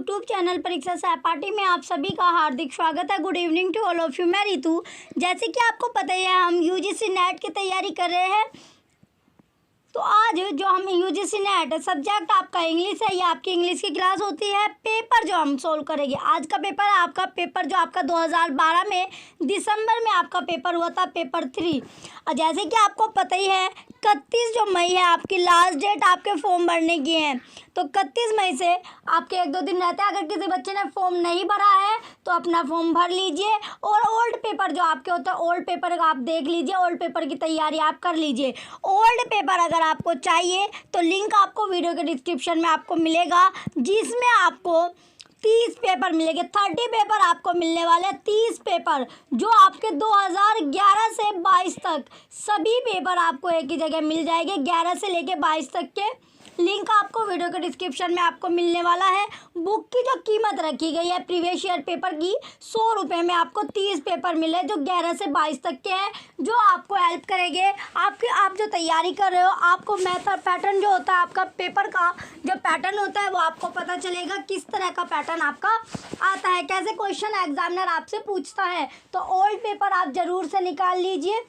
YouTube channel परीक्षा सहपाठी में आप सभी का हार्दिक स्वागत है। Good evening to all of you. मैं रितु। जैसे कि आपको पता ही है, हम यूजीसी नेट की तैयारी कर रहे हैं। तो आज जो हम यूजीसी नेट सब्जेक्ट आपका इंग्लिश है, ये आपकी इंग्लिश की क्लास होती है। पेपर जो हम सोल्व करेंगे, आज का पेपर है आपका पेपर जो आपका 2012 में दिसंबर में आपका पेपर हुआ था, पेपर 3। और जैसे कि आपको पता ही है, 31 जो मई है आपकी लास्ट डेट आपके फॉर्म भरने की है। तो 31 मई से आपके 1-2 दिन रहते हैं। अगर किसी बच्चे ने फॉर्म नहीं भरा है तो अपना फॉर्म भर लीजिए। और ओल्ड पेपर जो आपके होते हैं, ओल्ड पेपर आप देख लीजिए, ओल्ड पेपर की तैयारी आप कर लीजिए। ओल्ड पेपर अगर आपको चाहिए तो लिंक आपको वीडियो के डिस्क्रिप्शन में आपको मिलेगा, जिसमें आपको 30 पेपर मिलेंगे। 30 पेपर आपको मिलने वाले हैं। 30 पेपर जो आपके 2011 से 22 तक सभी पेपर आपको एक ही जगह मिल जाएंगे। 11 से लेके 22 तक के लिंक आपको वीडियो के डिस्क्रिप्शन में आपको मिलने वाला है। बुक की जो कीमत रखी गई है प्रीवियस ईयर पेपर की, 100 रुपये में आपको 30 पेपर मिले जो 11 से 22 तक के हैं, जो आपको हेल्प करेंगे। आप जो तैयारी कर रहे हो, आपको मेथड पैटर्न जो होता है आपका पेपर का जो पैटर्न होता है वो आपको पता चलेगा, किस तरह का पैटर्न आपका आता है, कैसे क्वेश्चन एग्जामिनर आपसे पूछता है। तो ओल्ड पेपर आप ज़रूर से निकाल लीजिए।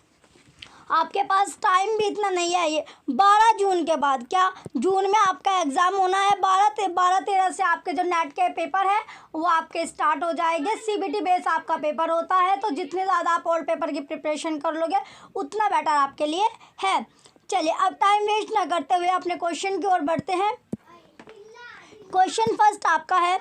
आपके पास टाइम भी इतना नहीं है। ये 12 जून के बाद, क्या जून में आपका एग्ज़ाम होना है। 12-13 से आपके जो नेट के पेपर है वो आपके स्टार्ट हो जाएंगे। सीबीटी बेस आपका पेपर होता है, तो जितने ज़्यादा आप ओल्ड पेपर की प्रिपरेशन कर लोगे उतना बेटर आपके लिए है। चलिए, अब टाइम वेस्ट ना करते हुए अपने क्वेश्चन की ओर बढ़ते हैं। क्वेश्चन फर्स्ट आपका है,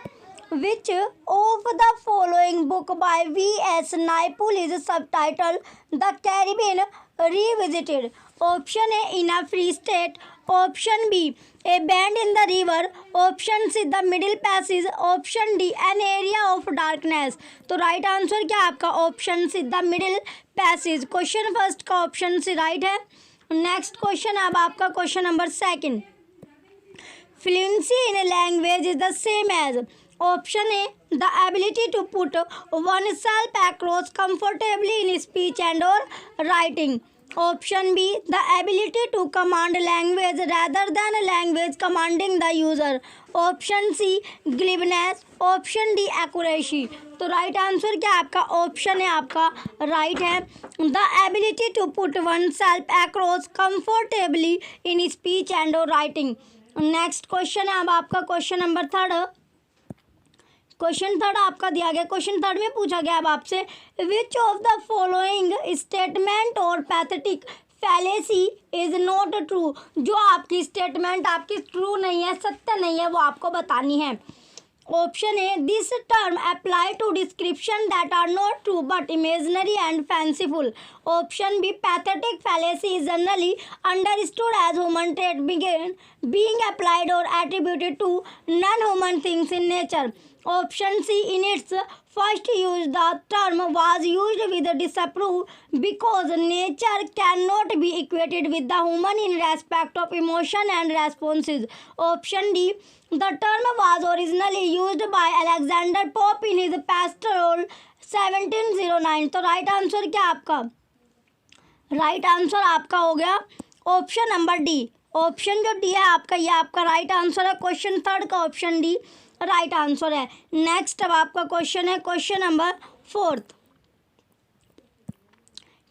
Which of the following book by V.S. Naipaul is subtitled The Caribbean Revisited? Option A, In a Free State. Option B, A Bend in the River. Option C, The Middle Passage. Option D, An Area of Darkness. तो right answer क्या आपका option C, the middle passage. Question first का option C right है। Next question अब आपका question number second, Fluency in a language is the same as option A, the ability to put oneself across comfortably in speech and or writing. Option B, the ability to command language rather than language commanding the user. Option C, glibness. Option D, accuracy. तो right answer क्या आपका option है आपका right है, the ability to put oneself across comfortably in speech and और writing. Next question है अब आपका question number third. Question third आपका दिया गया, क्वेश्चन थर्ड में पूछा गया अब आपसे, which of the following statement और pathetic fallacy is not true? जो आपकी स्टेटमेंट आपकी ट्रू नहीं है, सत्य नहीं है, वो आपको बतानी है। Option A, this term apply to description that are not true but imaginary and fanciful. Option B, pathetic fallacy is generally understood as human trait being applied or attributed to non-human things in nature. Option C, in its first use the term was used with disapproval because nature cannot be equated with the human in respect of emotion and responses. Option D, the term was originally used by Alexander Pope in his pastoral 1709. तो right answer क्या आपका? Right answer आपका हो गया option number D. Option जो D है आपका, ये आपका राइट आंसर है। क्वेश्चन थर्ड का ऑप्शन डी राइट आंसर है। नेक्स्ट अब आपका क्वेश्चन है question number fourth.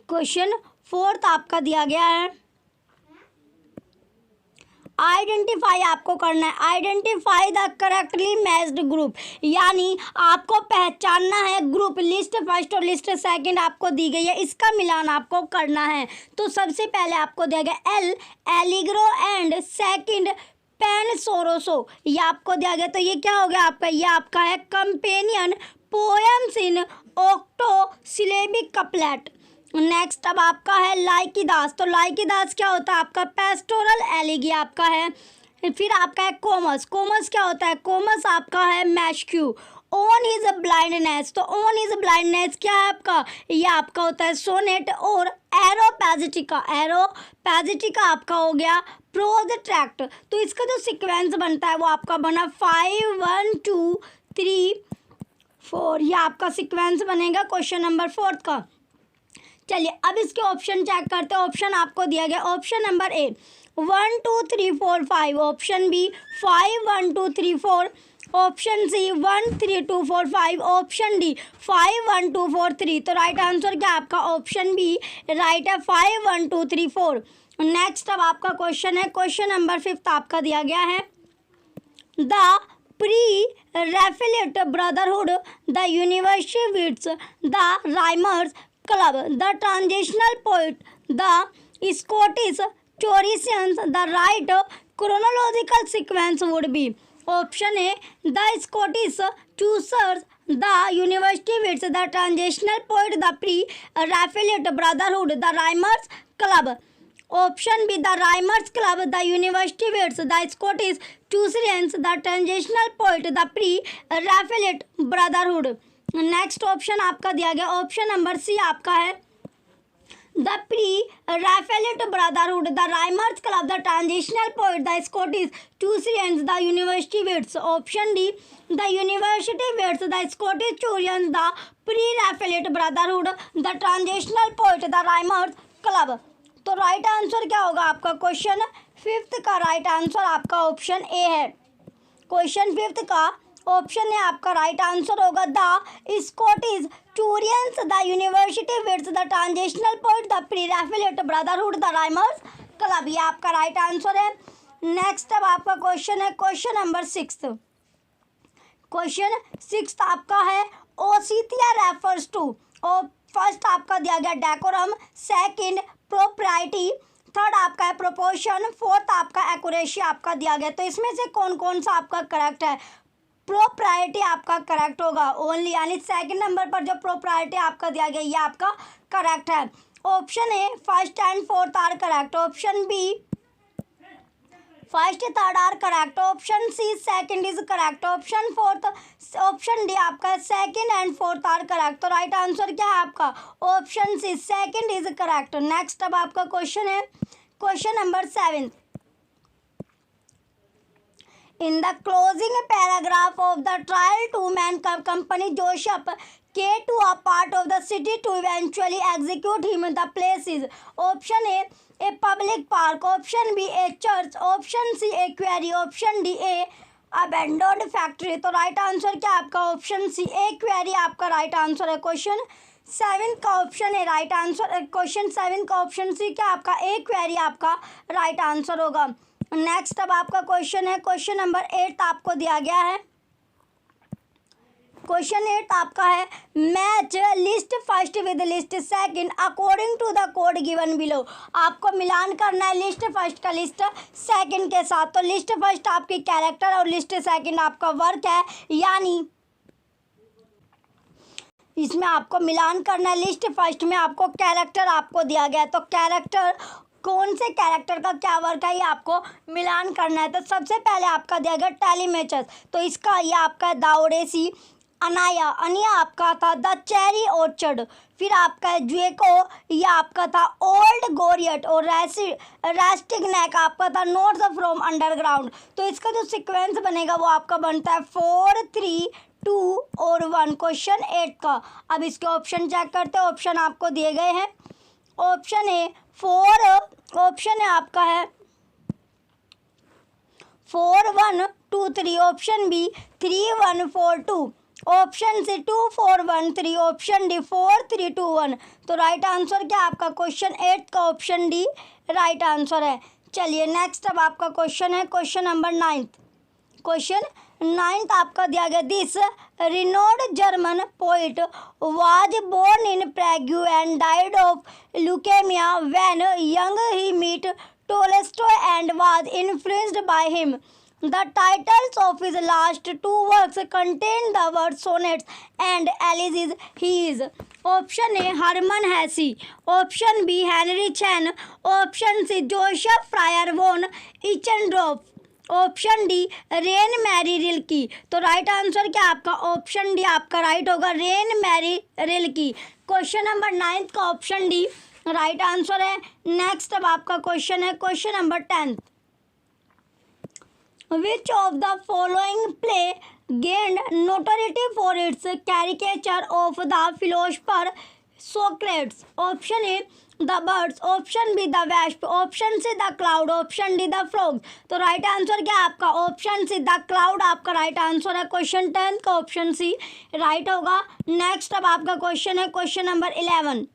Question fourth आपका दिया गया है, आइडेंटिफाई आपको करना है। Identify the correctly matched group, यानी आपको पहचानना है ग्रुप। लिस्ट फर्स्ट और लिस्ट सेकंड आपको दी गई है, इसका मिलान आपको करना है। तो सबसे पहले आपको दिया गया L'Allegro and second Penseroso, ये आपको दिया गया। तो ये क्या हो गया आपका? ये आपका है companion poems in octo syllabic couplet. Next अब आपका है लाइकिदास। तो लाइकिदास क्या होता है आपका? पेस्टोरल एलिगी आपका है। फिर आपका है कोमस। कोमस क्या होता है? कोमस आपका है मैश्क्यू। On his blindness. तो ओन इज ब्लाइंडनेस क्या है आपका? ये आपका होता है सोनेट। और एरोपैजिटिका, एरोपैजिटिका आपका हो गया प्रोज ट्रैक्ट। तो इसका जो सीक्वेंस बनता है वो आपका बना 5 1 2 3 4, ये आपका सीक्वेंस बनेगा क्वेश्चन नंबर फोर्थ का। चलिए अब इसके ऑप्शन चेक करते हैं। ऑप्शन आपको दिया गया, option number A 1 2 3 4 5, option B 5 1 2 3 4, option C 1 3 2 4 5, option D 5 1 2 4 3। तो राइट आंसर क्या आपका ऑप्शन बी राइट है, 5 1 2 3 4। नेक्स्ट अब आपका क्वेश्चन है, क्वेश्चन नंबर 5 आपका दिया गया है, the Pre Raphaelite Brotherhood, the University Wits, the Rhymers Club, the transitional poet, the Scottish Chaucerians, the right chronological sequence would be. Option A the Scottish Chaucers, the University Wits, the transitional poet, the Pre Raphaelite Brotherhood, the Rhymers Club. Option B the Rhymers Club, the University Wits, the Scottish Chaucerians, the transitional poet, the Pre Raphaelite Brotherhood. Next option आपका दिया गया option number C आपका है, the Pre Raphaelite Brotherhood, the Rhymers Club, the transitional poet, the Scottish Chaucerians, the University Wits. Option D the University Wits, the Scottish Chaucerians, the Pre Raphaelite Brotherhood, the transitional poet, the Rhymers Club. तो right answer क्या होगा आपका question 5 का right answer आपका option A है। Question 5 का option A आपका right answer होगा, the Scottish Chaucerians, the University Wits, the transitional poet, the Pre Raphaelite Brotherhood, the Rhymers club, ये आपका राइट आंसर है। नेक्स्ट अब आपका क्वेश्चन है क्वेश्चन नंबर 6। क्वेश्चन 6 आपका है, ओसिथिया रेफर्स टू, फर्स्ट आपका दिया गया डेकोरम, सेकंड प्रोप्राइटी, थर्ड आपका है प्रोपोर्शन, फोर्थ आपका एक्यूरेसी आपका दिया गया। तो इसमें से कौन कौन सा आपका करेक्ट है? प्रोप्राइटी आपका करेक्ट होगा ओनली, यानी सेकंड नंबर पर जो प्रोप्राइटी आपका दिया गया ये आपका करेक्ट है। Option A first and fourth are correct, option B first third are correct, option C second is correct, option fourth, option D आपका second and fourth are correct. तो राइट आंसर क्या है आपका option C second is correct. Next अब आपका question है question number 7। In the closing paragraph of the trial, two-man company Joseph came to a part of the city to eventually execute him. The place is option A public park, option B a church, option C a quarry, option D a abandoned factory। तो right answer क्या आपका option C ए query आपका right answer है। Question 7 का option है right answer, question 7 का option सी क्या आपका ए क्वेरी आपका राइट आंसर होगा। नेक्स्ट अब आपका क्वेश्चन है क्वेश्चन नंबर 8 आपको दिया गया है। क्वेश्चन 8 आपका है, match list first with list second according to the code given below. आपको मिलान करना है लिस्ट फर्स्ट का लिस्ट सेकंड के साथ। तो लिस्ट फर्स्ट आपकी कैरेक्टर और लिस्ट सेकंड आपका वर्क है, यानी इसमें आपको मिलान करना है। लिस्ट फर्स्ट में आपको कैरेक्टर आपको दिया गया है, तो कैरेक्टर कौन से कैरेक्टर का क्या वर्क है ये आपको मिलान करना है। तो सबसे पहले आपका दिया गया टेलीमेचस, तो इसका ये आपका दाउडेसी, अनाया अनिया आपका था द चेरी ऑर्चर्ड, फिर आपका जुएको ये आपका था ओल्ड गोरियट, और रेस्टिगनेक आपका था नोट्स फ्रॉम अंडरग्राउंड। तो इसका जो सीक्वेंस बनेगा वो आपका बनता है 4 3 2 और 1 क्वेश्चन 8 का। अब इसके ऑप्शन चेक करते हैं, ऑप्शन आपको दिए गए हैं। ऑप्शन ए 4, ऑप्शन है आपका है 4 1 2 3, option B 3 1 4 2, option C 2 4 1 3, option D 4 3 2 1। तो राइट आंसर क्या आपका क्वेश्चन 8 का ऑप्शन डी राइट आंसर है। चलिए नेक्स्ट अब आपका क्वेश्चन है क्वेश्चन नंबर 9। क्वेश्चन 9 आपका दिया गया, this renowned German poet was born in Prague and died of leukemia when young. He met Tolstoy and was influenced by him. The titles of his last 2 works contain the words sonnets and elegies. He is option A Hermann Hesse, option B Henry Chan, option C Joseph Fryer von Eichendorff, option D Rainer Maria Rilke. तो right answer क्या आपका option D आपका right होगा, Rainer Maria Rilke. Question number 9 का option D right answer है। Next अब आपका question है question number 10। Which of the following play gained notoriety for its caricature of the philosopher Socrates. Option A the birds, option B the wasp, option C the cloud, option D the frog. तो right answer क्या है आपका? Option C the cloud आपका right answer है। Question 10 का option C right होगा। Next अब आपका क्वेश्चन है क्वेश्चन नंबर 11।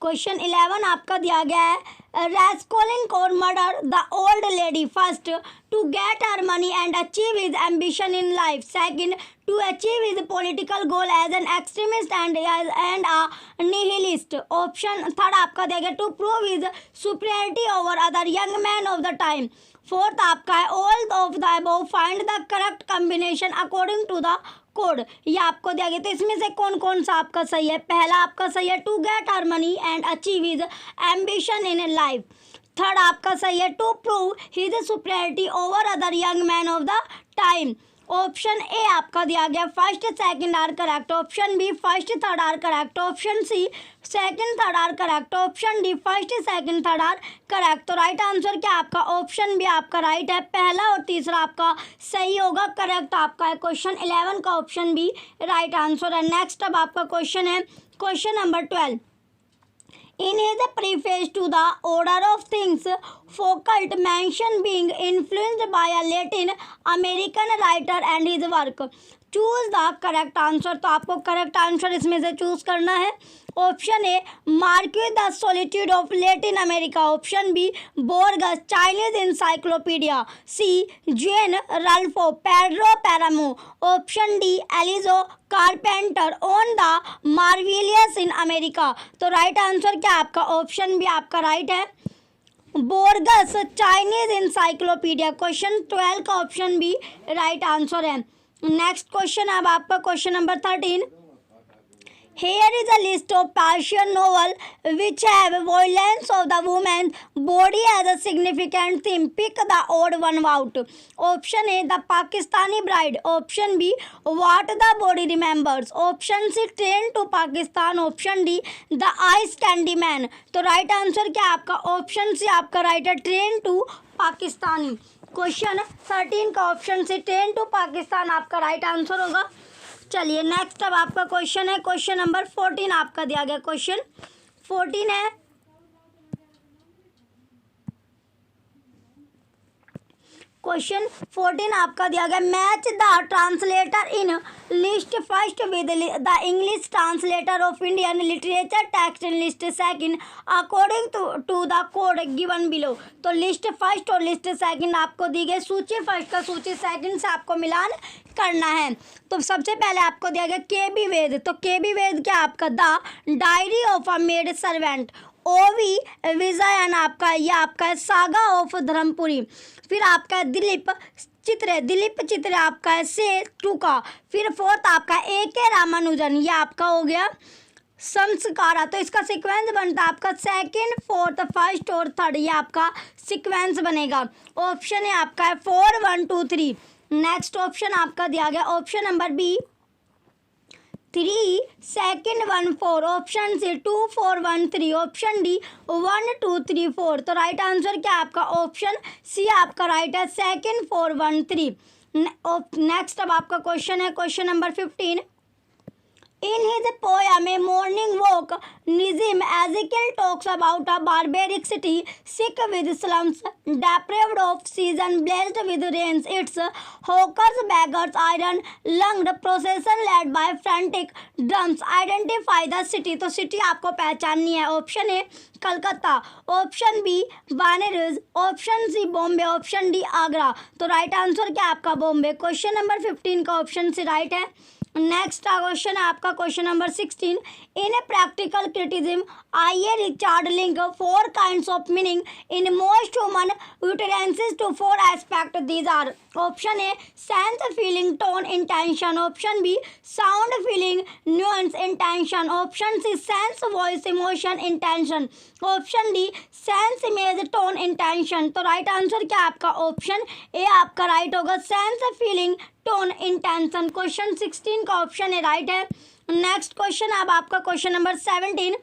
क्वेश्चन 11 आपका दिया गया है Raskolnikov murder the old lady first to get her money and achieve his ambition in life, second to achieve his political goal as an extremist and a nihilist, option third आपका दिया गया to prove his superiority over other young man of the time, fourth आपका है all of the above find the correct combination according to the code. ये आपको दिया गया। तो इसमें से कौन कौन सा आपका सही है? पहला आपका सही है to get her money and achieve his ambition in life, third आपका सही है to prove his superiority over other young man of the time, option A आपका दिया गया first second are correct, option B first third are correct, option C second third are correct, option D first second third are correct. तो right answer क्या आपका? Option B आपका right है। पहला और तीसरा आपका सही होगा, करेक्ट आपका है। क्वेश्चन 11 का ऑप्शन बी राइट आंसर है। नेक्स्ट अब आपका क्वेश्चन है question number 12। In his preface to the Order of Things, Foucault mentioned being influenced by a Latin American writer and his work. Choose the correct answer. तो आपको correct answer इसमें से choose करना है। Option A Marquez the solitude of Latin America, option B Borges Chinese encyclopedia, C Juan Rulfo Pedro Paramo, option D Alejo Carpentier on the marvellous in America. तो right answer क्या आपका? Option B आपका right है, Borges Chinese encyclopedia. Question 12 का option B right answer है। Next question अब आपका question number 13। Here is a list of Persian novels which have violence of the woman's body as a significant theme. Pick the odd one out. Option A, The Pakistani Bride. Option B, What the Body Remembers. Option C, Train to Pakistan. Option D, The Ice Candy Man. तो right answer क्या आपका? Option C आपका right है, train to Pakistani. Question 13 का option से train to Pakistan आपका right answer होगा। चलिए नेक्स्ट अब आपका क्वेश्चन है क्वेश्चन नंबर 14 आपका दिया गया। क्वेश्चन 14 है क्वेश्चन 14 आपका दिया गया match the translator in list first with the English translator of Indian literature text in list second according to the code given below. तो लिस्ट फर्स्ट और लिस्ट सेकंड आपको दी गई, सूची फर्स्ट का सूची सेकंड से आपको मिलान करना है। तो सबसे पहले आपको दिया गया के.बी. वेद। तो के.बी. वेद क्या आपका? The diary of a maid servant. ओवी विजयन आपका ये आपका है सागा ऑफ धर्मपुरी। फिर आपका है दिलीप चित्र आपका है से टूका। फिर फोर्थ आपका ए.के. रामानुजन ये आपका हो गया संस्कारा। तो इसका सीक्वेंस बनता है आपका सेकंड फोर्थ फर्स्ट और थर्ड, ये आपका सीक्वेंस बनेगा। ऑप्शन है आपका है 4 1 2 3। नेक्स्ट ऑप्शन आपका दिया गया option number B 3 second 1 4, option C 2 4 1 3, option D 1 2 3 4। तो राइट आंसर क्या आपका? ऑप्शन सी आपका राइट है, सेकंड 4 1 3। नेक्स्ट अब आपका क्वेश्चन है question number 15। In his poem A Morning Walk, Nizam Ezekiel talks about a barbaric city, sick with slums, deprived of season, blessed with rains. Its hawkers, beggars, iron-lunged procession led by frantic drums. Identify the city. तो city आपको पहचाननी है। Option A Calcutta, option B Banaras, option C Bombay, option D Agra. तो right answer क्या आपका? Bombay. Question number 15 का option C right है। Next question है आपका question number 16। In a practical criticism I A Richard link 4 kinds of meaning in most human utterances to 4 aspect. These are option A sense feeling tone intention, option B sound feeling nuance intention, option C sense voice emotion intention, option D sense image tone intention. तो right answer क्या आपका? Option A आपका right होगा, sense feeling tone intention. Question 16 का option A right है। Next question अब आपका question number 17।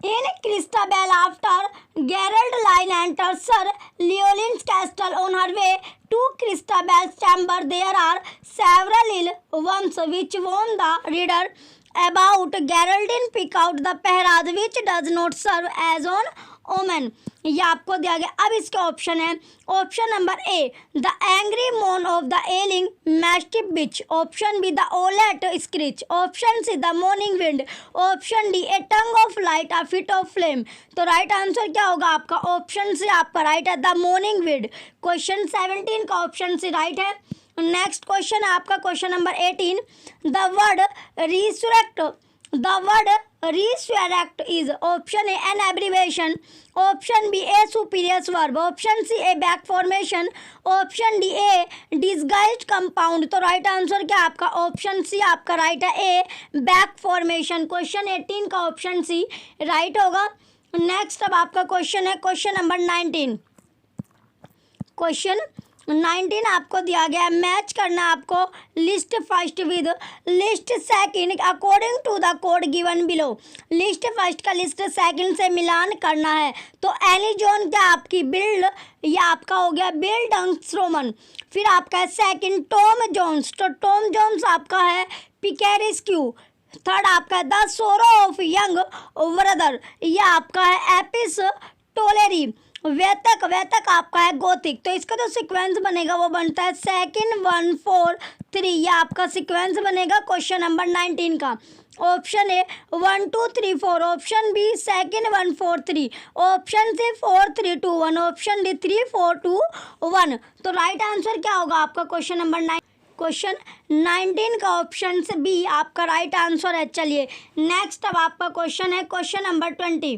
In Christabel after Geraldine line enter sir Leoline's castle on her way to Christabel's chamber there are several ill ones which warn the reader about Geraldine pick out the pehraj which does not serve as on omen. ये आपको दिया गया। अब इसके option है, option number A the angry moan of the ailing mastiff bitch, option B the owlet screech, option C the morning wind, option D a tongue of light a fit of flame. तो right answer क्या होगा आपका? Option C आपका right है, the morning wind. Question 17 का option C right है। Next question है आपका question number 18 the word resurrect, the word resurrect is option A an abbreviation, option B a superior verb, option C a back formation, option D a disguised compound। तो right answer क्या आपका? Option C आपका right है, ए back formation. Question 18 का option C right होगा। Next अब आपका question है क्वेश्चन नंबर 19। क्वेश्चन 19 आपको दिया गया है, मैच करना आपको list first with list second according to the code given below. List first का लिस्ट सेकंड से मिलान करना है। तो एनी जोन क्या आपकी बिल्ड, या आपका हो गया बिल डंस्ट्रोमन। फिर आपका है सेकंड टॉम जोन्स, तो टॉम जोन्स आपका है पिकेरिस्क्यू। थर्ड आपका है द सोरो ऑफ यंग ब्रदर, यह आपका है एपिस टोलेरी। वेतक, वेतक आपका है गोथिक। तो इसका जो सीक्वेंस बनेगा वो बनता है सेकंड 1 4 3, ये आपका सीक्वेंस बनेगा क्वेश्चन नंबर 19 का। Option A 1 2 3 4, option B second 1 4 3, option C 4 3 2 1, option D 3 4 2 1। तो राइट आंसर क्या होगा आपका क्वेश्चन नंबर 9, क्वेश्चन 19 का ऑप्शन से बी आपका राइट आंसर है। चलिए नेक्स्ट अब आपका क्वेश्चन है क्वेश्चन नंबर 20।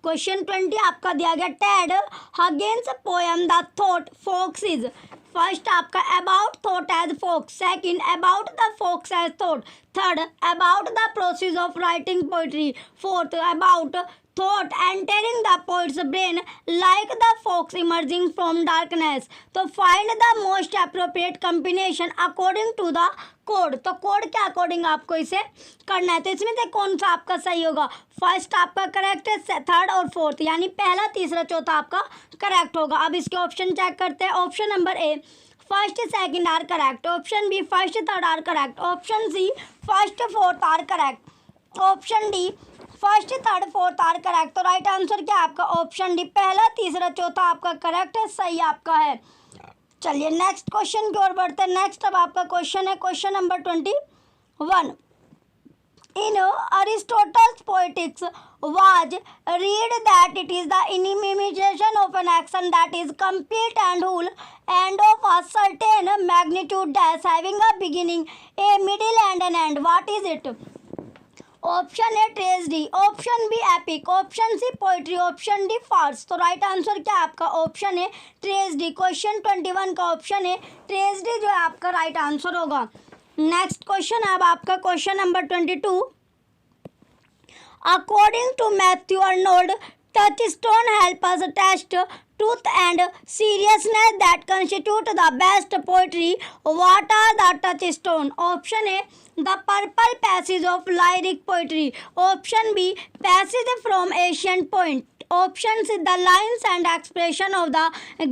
क्वेश्चन 20 आपका दिया गया टेड हगिन्स poem the thought fox is. First आपका about thought as fox, second about the fox as thought, third about the process of writing poetry, fourth about thought entering the poet's brain like the fox emerging from darkness। तो find the most appropriate combination according to the code। तो code के according आपको इसे करना है। तो इसमें से कौन सा आपका सही होगा? फर्स्ट आपका करेक्ट है, थर्ड और फोर्थ यानी पहला तीसरा चौथा आपका करेक्ट होगा। अब इसके ऑप्शन चेक करते हैं। Option number A first second are correct, option B first third are correct, option C first fourth are correct, option D first third fourth are correct. तो राइट आंसर क्या आपका? Option D पहला तीसरा चौथा आपका correct है, सही आपका है। चलिए नेक्स्ट क्वेश्चन की ओर बढ़ते हैं। नेक्स्ट अब आपका क्वेश्चन है question number 21। In Aristotle's poetics was read that it is the intimation of an action that is complete and whole and of a certain magnitude dash having a beginning, a middle and an end. What is it? Option A tragedy, option B epic, option C poetry, option D farce. तो right answer क्या आपका? Option A tragedy. Question 21 का option है tragedy जो है आपका right answer होगा। Next question अब आपका question number 22। According to Matthew Arnold touchstone help us test truth and seriousness that constitute the best poetry. What are the touchstone? Option A the purple passage of lyric poetry, option B passage from ancient poet, option C the lines and expression of the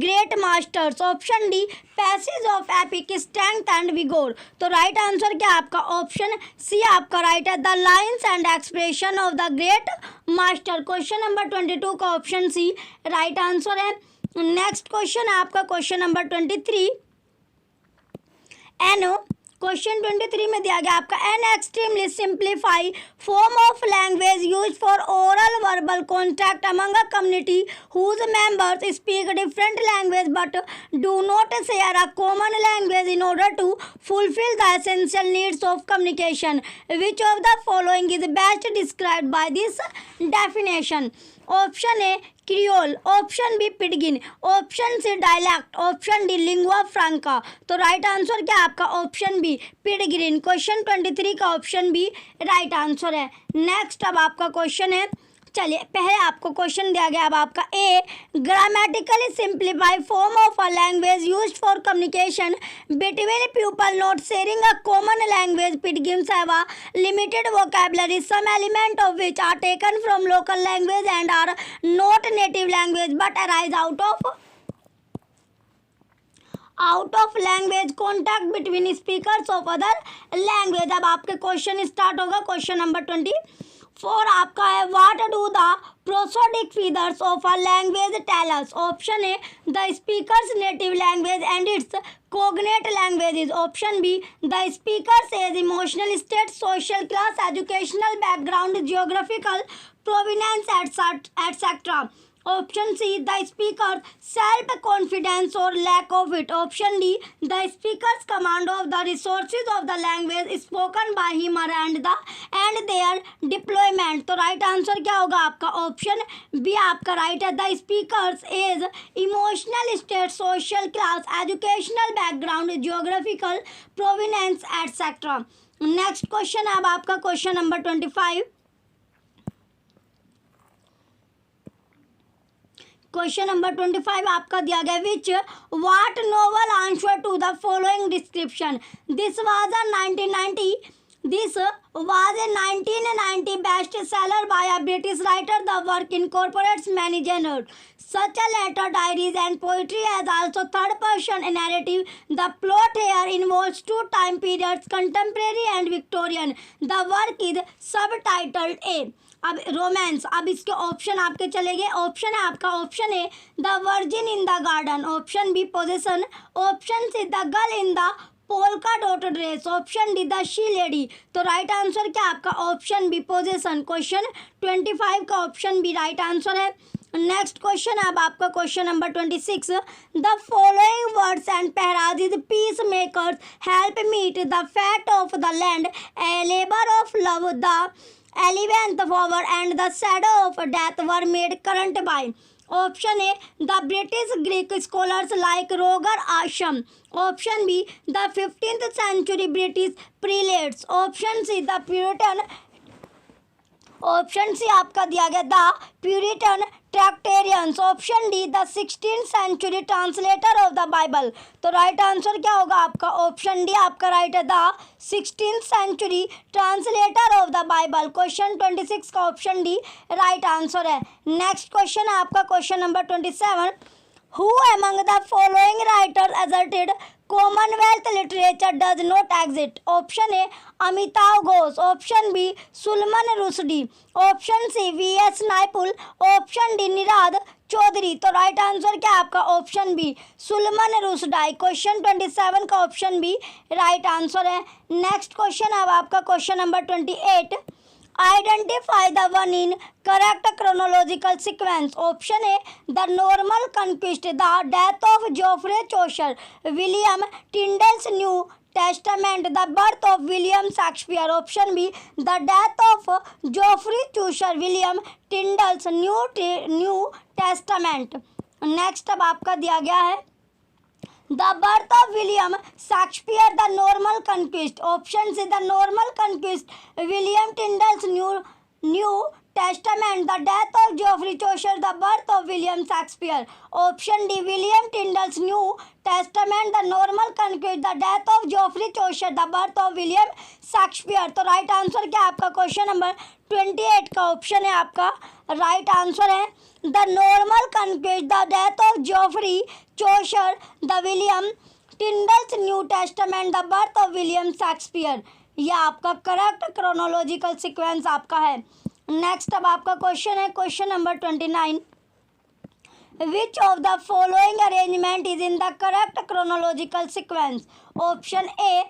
great masters, option D passage of epic strength and vigor। तो right answer क्या आपका? Option C आपका right है, the lines and expression of the great master. Question number 22 का option C right answer है। Next question है आपका question number 23। N question 23 में दिया गया आपका an extremely simplify form of language use for oral verbal contact among a community whose members speak different language but do not share a common language in order to fulfil the essential needs of communication. Which of the following is best described by this definition? Option A creole, option B pidgin, option C dialect, option D lingua franca. तो right answer क्या आपका? Option B पिडगिन। Question 23 का option B right answer है। Next अब आपका question है, चलिए पहले आपको क्वेश्चन दिया गया अब आपका a grammatically simplify form of a language used for communication between people not sharing a common language. Pidgins have a limited vocabulary some element of which are taken from local language and are not native language but arise out of out of language contact between speakers of other language. अब आपके question start होगा। Question number 24 आपका है, what do the prosodic features of a language tell us. Option A the speaker's native language and its cognate languages. Option B the speaker's age emotional state, social class, educational background, geographical provenance etcetera. Option C the speaker self confidence or lack of it. Option D the speaker's command of the resources of the language spoken by him and their deployment. तो right answer क्या होगा आपका? Option B आपका right है। The speaker's age emotional state, social class, educational background, geographical provenance etcetera. Next question है अब आपका question number 25। Question number 25 आपका दिया गया, which what novel answer to the following description. This was a 1990 best seller by a British writer. The work incorporates many genres such as letter, diaries and poetry as also third person narrative. The plot here involves two time periods, contemporary and Victorian. The work is subtitled A. अब romance. अब इसके option आपके चलेंगे। Option है आपका option A the virgin in the garden. Option B possession. Option C the girl in the polka dot dress. Option D the she lady. तो right answer क्या आपका? Option B possession. क्वेश्चन 25 का option B right answer है। Next question अब आपका question number 26। The following words and phrases peace makers help meet the fat of the land, a labour of love, the 11th hour and the shadow of death were made current by. Option A the British Greek scholars like Roger Ascham. Option B the 15th century British prelates. Option C the Puritan। Option C आपका दिया गया the Puritan Tractarians. Option D the 16th century translator of the Bible. तो right answer क्या होगा आपका? Option D आपका right है, the 16th century translator of the Bible. Question 26 का ऑप्शन डी राइट आंसर है। नेक्स्ट क्वेश्चन है आपका question number 27। Who among the following writers asserted Commonwealth literature does not exist? Option A Amitav Ghosh. Option B Sulman Rushdie. Option C V.S. Naipaul. Option D Nirad Chaudhuri. तो right answer क्या आपका? Option B Salman Rushdie. Question 27 का option B right answer है। Next question अब आपका question number 28। Identify the one in correct chronological sequence. Option A the normal conquest, the death of Geoffrey Chaucer, William Tyndale's New Testament, the birth of William Shakespeare. Option B the death of Geoffrey Chaucer, William Tyndale's New Testament. Next अब आपका दिया गया है the birth of William Shakespeare, the Norman Conquest. Option C the Norman Conquest, William Tyndale's New Testament, the death of Geoffrey Chaucer, the birth of William Shakespeare. Option D William Tyndale's New Testament, the Norman Conquest, the death of Geoffrey Chaucer, the birth of William Shakespeare. तो right answer क्या आपका? Question number 28 का option है आपका right answer है the Norman Conquest, the death of Geoffrey Chaucer, the William Tyndale's New Testament, the birth of William Shakespeare. यह आपका correct chronological sequence आपका है। नेक्स्ट अब आपका क्वेश्चन है question number 29। Which of the following arrangement is in the correct chronological sequence? Option A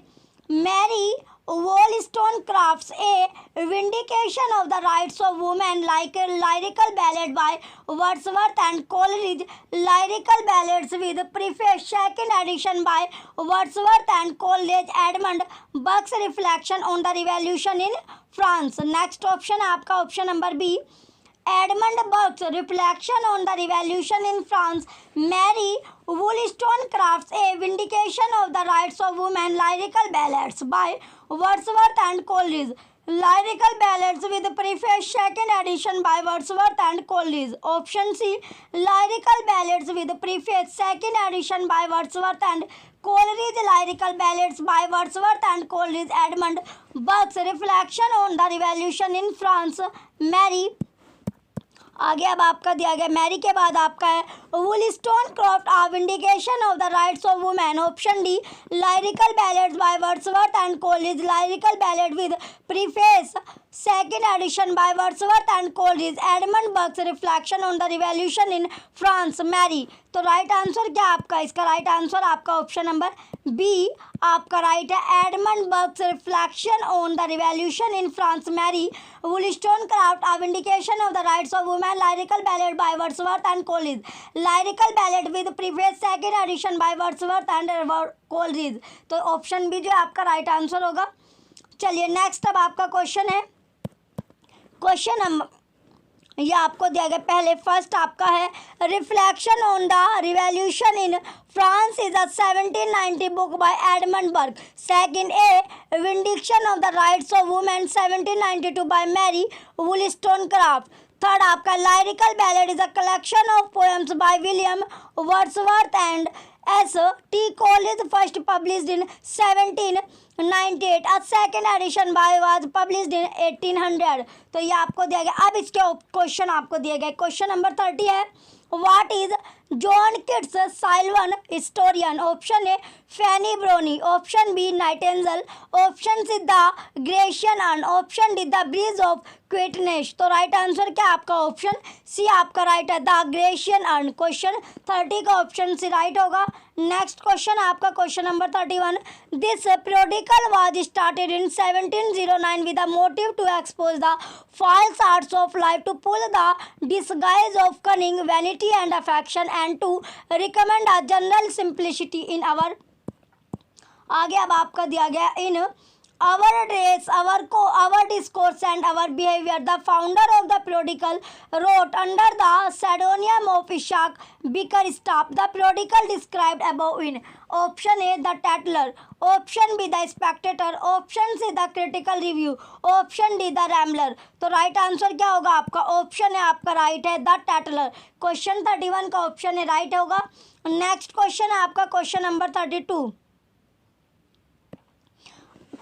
Mary Wollstonecraft's A Vindication of the Rights of Women, like a lyrical ballad by Wordsworth and Coleridge, lyrical ballads with preface, second edition by Wordsworth and Coleridge, Edmund Burke's Reflection on the Revolution in France। Next option है आपका option number B Edmund Burke's reflection on the Revolution in France, Mary Wollstonecraft's A Vindication of the Rights of Women, lyrical ballads by Wordsworth and Coleridge, lyrical ballads with preface, second edition by Wordsworth and Coleridge। Option C lyrical ballads with preface, second edition by Wordsworth and Coleridge, lyrical ballads by Wordsworth and Coleridge, Edmund Burke's Reflection on the Revolution in France, Mary आगे अब आपका दिया गया Mary के बाद आपका है Wollstonecraft a vindication of the rights of women. Option D lyrical ballads by Wordsworth and Coleridge, lyrical ballad with preface, second edition by Wordsworth and Coleridge, Edmund Burke's reflection on the Revolution in France, Mary. तो right answer क्या आपका, इसका right answer आपका option number B आपका right है, Edmund Burke's reflection on the Revolution in France, Mary Wollstonecraft a vindication of the rights of women, lyrical ballad by Wordsworth and Coleridge, lyrical ballad with preface, second edition by Wordsworth and Coleridge. तो option B जो आपका right answer होगा। चलिए next अब आपका question है, question number ये आपको दिया गया पहले फर्स्ट आपका है reflection on the Revolution in France is a 1790 book by Edmund Burke, second a vindication of the rights of women 1792 by Mary Wollstonecraft, third आपका lyrical ballad is a collection of poems by William Wordsworth and S T Coleridge, first published in 1798, a second edition by was published in 1800। तो ये आपको दिया गया। अब इसके question आपको दिए गए, क्वेश्चन नंबर 30 है what is John Keats sylvan historian, option A Fanny Brawne, option B nightingale, option C the Grecian urn, option D the bride of quietness. तो राइट आंसर क्या आपका ऑप्शन सी आपका right है, the Grecian earn. Question 30 का option C right होगा। Next question आपका question number 31, this periodical was started in 1709 with a motive to expose the false arts of life, to pull the disguise of cunning, vanity and affection, and to recommend a general simplicity in our। आगे अब आपका दिया गया इन our dress, our discourse and our behavior, the founder of the periodical wrote under the pseudonym of Ishaq Bickerstaff, the periodical described above in option A the Tatler, option B the Spectator, option C the Critical Review, option D the Rambler। तो right answer क्या होगा आपका, option है आपका right है the टैटलर। Question 31 का option है right होगा। नेक्स्ट क्वेश्चन है आपका क्वेश्चन नंबर 32,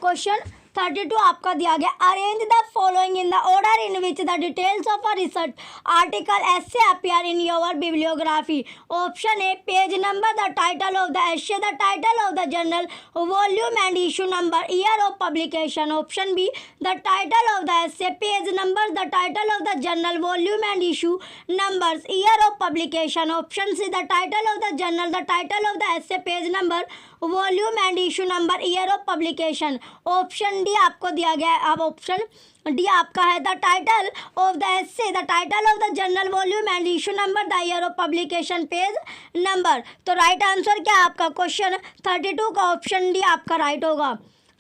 क्वेश्चन 32 आपका दिया गया arrange the following in the order in which the details of a research article essay appear in your bibliography. Option A page number, the title of the essay, the title of the journal, volume and issue number, year of publication. Option B the title of the essay, page number, the title of the journal, volume and issue numbers, year of publication. Option C the title of the journal, the title of the essay, page number, volume and issue number, year of publication. Option D आपको दिया गया है। अब option D आपका है the title of the essay, the title of the journal, volume and issue number, the year of publication, page number. तो right answer क्या आपका क्वेश्चन 32 का ऑप्शन डी आपका राइट होगा।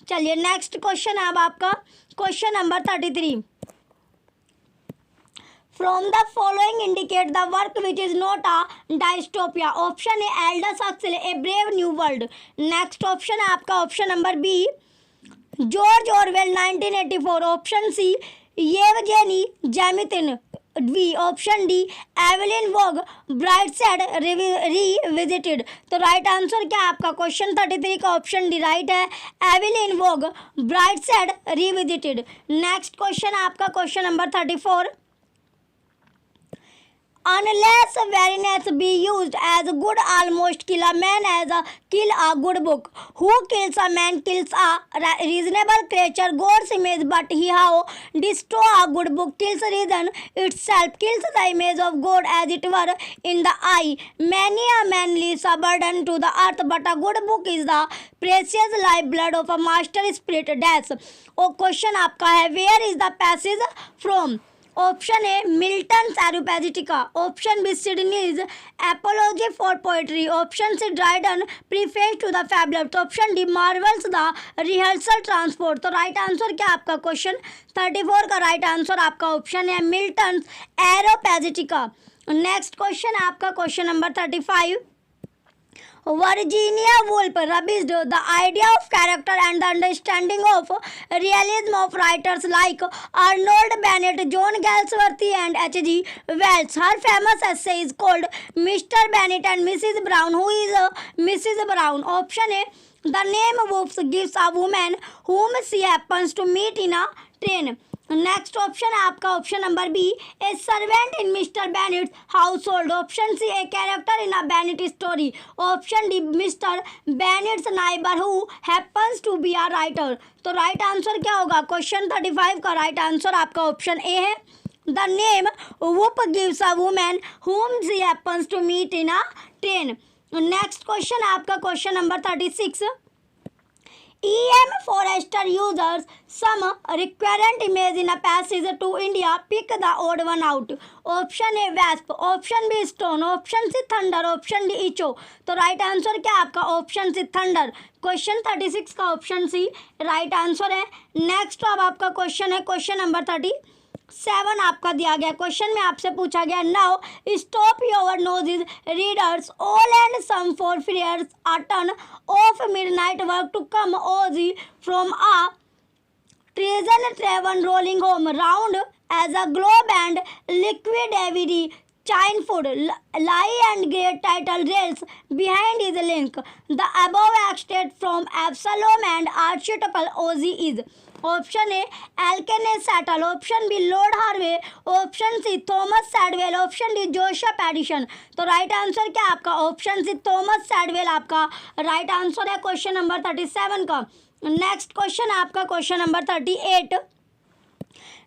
चलिए नेक्स्ट क्वेश्चन है अब आपका question number 33, from the following indicate the work which is not a dystopia। Option A Aldous Huxley a Brave New World. Next option है आपका option number B George Orwell 1984, option C Yevgeny Zamyatin We, option D Evelyn Waugh Brideshead Revisited. तो right answer क्या आपका question 33 का option D right है, Evelyn Waugh Brideshead Revisited. Next question आपका question number 34, unless weariness be used as good almost kill a man as a kill a good book, who kills a man kills a reasonable creature God's image, but he how destroy a good book kills reason itself, kills the image of God as it were in the eye, many a man leaves a burden to the earth, but a good book is the precious life blood of a master spirit death। और question आपका है where is the passage from। Option A Milton Areopagitica, option B Sidney's apology for poetry, option C Dryden preface to the Fables, option D Marvell's the rehearsal transprosed. तो right answer क्या आपका question 34 का right answer आपका option है Milton Areopagitica. Next question है आपका question number 35, Virginia Woolf rubbished the idea of character and the understanding of realism of writers like Arnold Bennett, John Galsworthy and H.G. Wells. Her famous essay is called Mr. Bennett and Mrs. Brown. Who is Mrs. Brown? Option A, the name Woolf gives a woman whom she happens to meet in a train. Next option है आपका option number B, a servant in Mr Bennett's household. Option C, a character in a Bennett story. Option D, Mr Bennett's neighbour who happens to be a writer. तो right answer क्या होगा? Question 35 का right answer आपका option A है। The name Woolf gives a women whom she happens to meet in a train। Next question है आपका question number 36। EM Forester users some recurrent image in a passage to India. Pick the odd one out. Option A wasp, option B stone, option C thunder, option D echo. तो right answer क्या आपका? Option C thunder. Question 36 का option C right answer है। Next अब आपका question है question number 37 आपका दिया गया। क्वेश्चन में आपसे पूछा गया, now stop your noses readers all and some for prayers a turn of midnight work to come OG from a treason travel rolling home round as a globe and liquid heavy chine food lie and great title rails behind his link. The above extract from Absalom and Archibald Ozzy is option A Elkanah Settle, option B Lord Harvey, option C Thomas Shadwell, option D Joseph Addison. तो right answer क्या आपका? Option C Thomas Shadwell आपका right answer है question number 37 का। Next question आपका question number 38।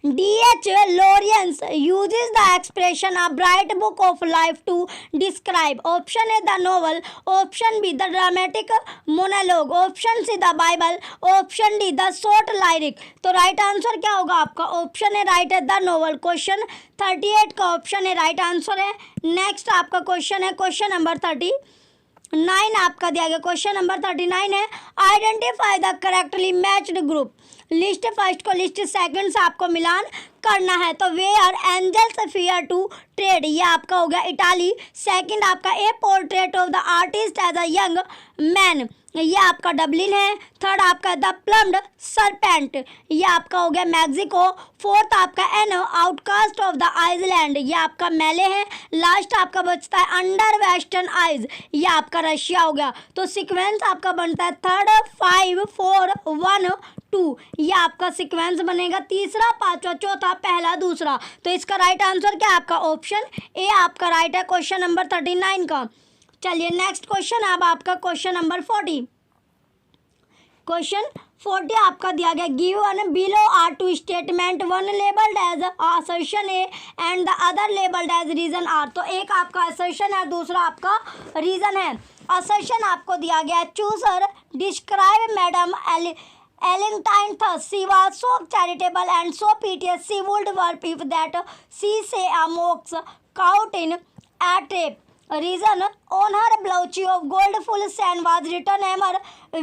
D.H. Lawrence uses the expression a bright book of life to describe option A the novel, option B the dramatic monologue, option C the Bible, option D the short lyric। तो right answer क्या होगा आपका? Option A right है the novel. Question 38 का option A right answer है। Next आपका question है question number 39 आपका दिया गया। क्वेश्चन नंबर 39 है, identify the correctly matched group. List first को लिस्ट सेकंड से आपको मिलान करना है। तो where angels fear to tread, ये आपका हो गया इटाली। सेकंड आपका a portrait of the artist as a young man, ये आपका डबलिन है। थर्ड आपका द प्लम्ड सरपेंट, ये आपका हो गया मैक्सिको। फोर्थ आपका an outcast of the island, ये आपका मेले है। लास्ट आपका बचता है अंडर वेस्टर्न आइज, ये आपका रशिया हो गया। तो सीक्वेंस आपका बनता है 3, 5, 4, 1, 2, ये आपका सीक्वेंस बनेगा। तीसरा, पांचवा, चौथा, पहला, दूसरा। तो इसका राइट आंसर क्या आपका? ऑप्शन ए आपका राइट है क्वेश्चन नंबर 39 का। चलिए नेक्स्ट क्वेश्चन अब आपका क्वेश्चन नंबर 40। क्वेश्चन 40 आपका दिया गया, given below are two statement, one labelled as assertion A and the other labelled as reason R. तो एक आपका असर्शन है, दूसरा आपका रीजन है। असर्शन आपको दिया गया, chooser describe madam Ellington thus, she was so charitable and so piteous, she would worship if that she say a mox caught in a trap. Reason on her blouch of gold full sand was written hammer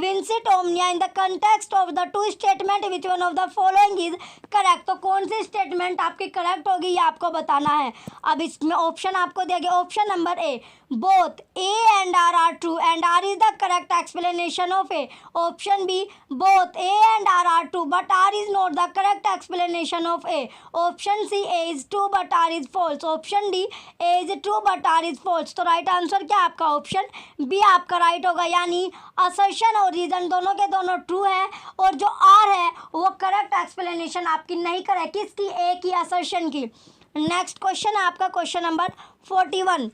vincit omnia in the context of the two statement which one of the following is correct। तो कौन सी statement आपकी correct होगी ये आपको बताना है। अब इसमें ऑप्शन आपको दिया गया, option number A both A and R are true and R is the correct explanation of A. Option B both A and R true but R is not the correct explanation of A. Option C A is true but R is false. Option D A is true but R is false. तो right answer क्या आपका? Option B आपका right होगा, यानी assertion और reason दोनों के दोनों ट्रू है और जो आर है वो करेक्ट एक्सप्लेनेशन आपकी नहीं करे, किसकी? ए की, असर्शन की। नेक्स्ट क्वेश्चन है आपका question number 41।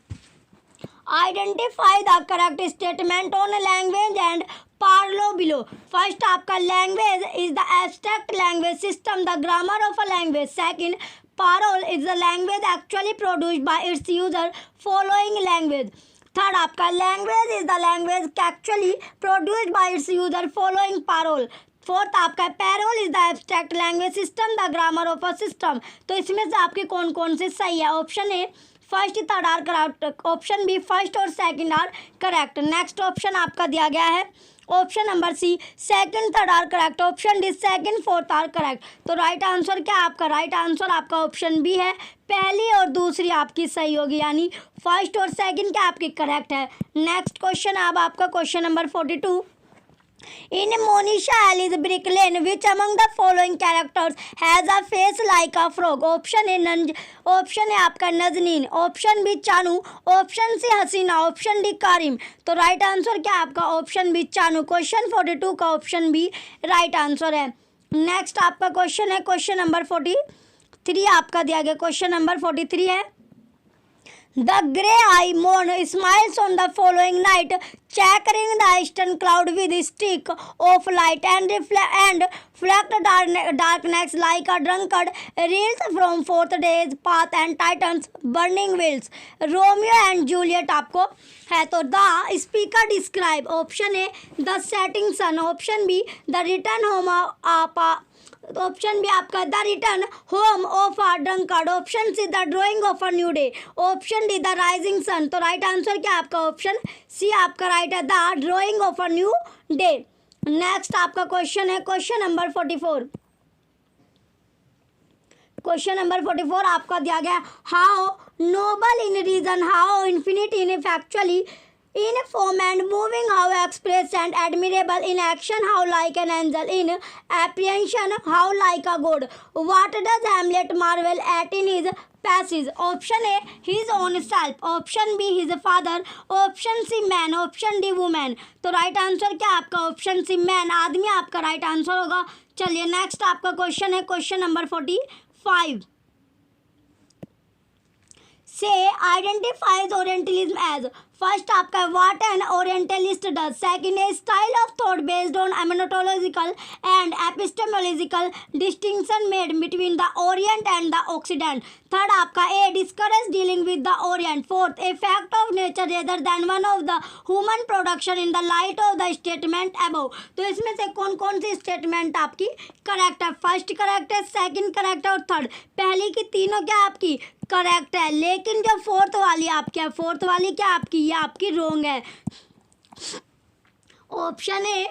Identify the correct statement on language and parole below. First आपका language is the abstract language system, the grammar of a language. Second, parole is the language actually produced by its user following language। Third आपका language is the language actually produced by its user following parole। Fourth आपका parole is the abstract language system, the grammar of a system. तो इसमें से आपके कौन कौन से सही है? Option A first, third are correct, option B first और second are correct. Next option आपका दिया गया है option number C second, third are correct, option D second, fourth are correct. तो राइट आंसर क्या आपका? राइट आंसर आपका option B है, पहली और दूसरी आपकी सही होगी, यानी फर्स्ट और सेकंड क्या आपकी करेक्ट है। नेक्स्ट क्वेश्चन अब आपका question number 42। In Monisha Alice Brick Lane, which among the following characters has a face like a frog? Option A आपका Nazneen, option B Chanu, option C Hasina, option D Karim. तो right answer क्या आपका? Option B Chanu. Question 42 का option B right answer है। Next आपका question है question number 43 आपका दिया गया क्वेश्चन नंबर 43 है The grey-eye moon smiles on the following night, checkering the eastern cloud with a streak of light and reflect darkness like a drunkard reels from fourth day's path and Titan's burning wheels. Romeo and Juliet आपको है तो the speaker describe option A the setting sun, option B the return home of option B आपका the return home of a drunkard, option C the drawing of a new day, option D the rising sun. तो right answer क्या आपका option C आपका right है the drawing of a new day. Next आपका question है question number 44। Question number 44 आपका दिया गया how noble in reason, how infinite in factually, in form and moving, how express and admirable in action, how like an angel in apprehension, how like a god. What does Hamlet marvel at in his passage? Option A his own self, option B his father, option C man, option D women. तो right answer क्या आपका option C man, आदमी आपका right answer होगा। चलिए next आपका question है question number 45 से आइडेंटिफाइज ओरिएंटलिज्म एज। फर्स्ट आपका what an orientalist does, second है style of thought based on an ontological and epistemological distinction made between the Orient and the Occident, third आपका a discourse dealing with the Orient, fourth a fact of nature rather than one of the human production in the light of the statement above. तो इसमें से कौन कौन सी statement आपकी correct है? First correct है, सेकंड करेक्ट है और थर्ड। पहली की तीनों क्या आपकी करेक्ट है, लेकिन जो फोर्थ वाली आपकी है, फोर्थ वाली क्या आपकी, ये आपकी रॉन्ग है। Option A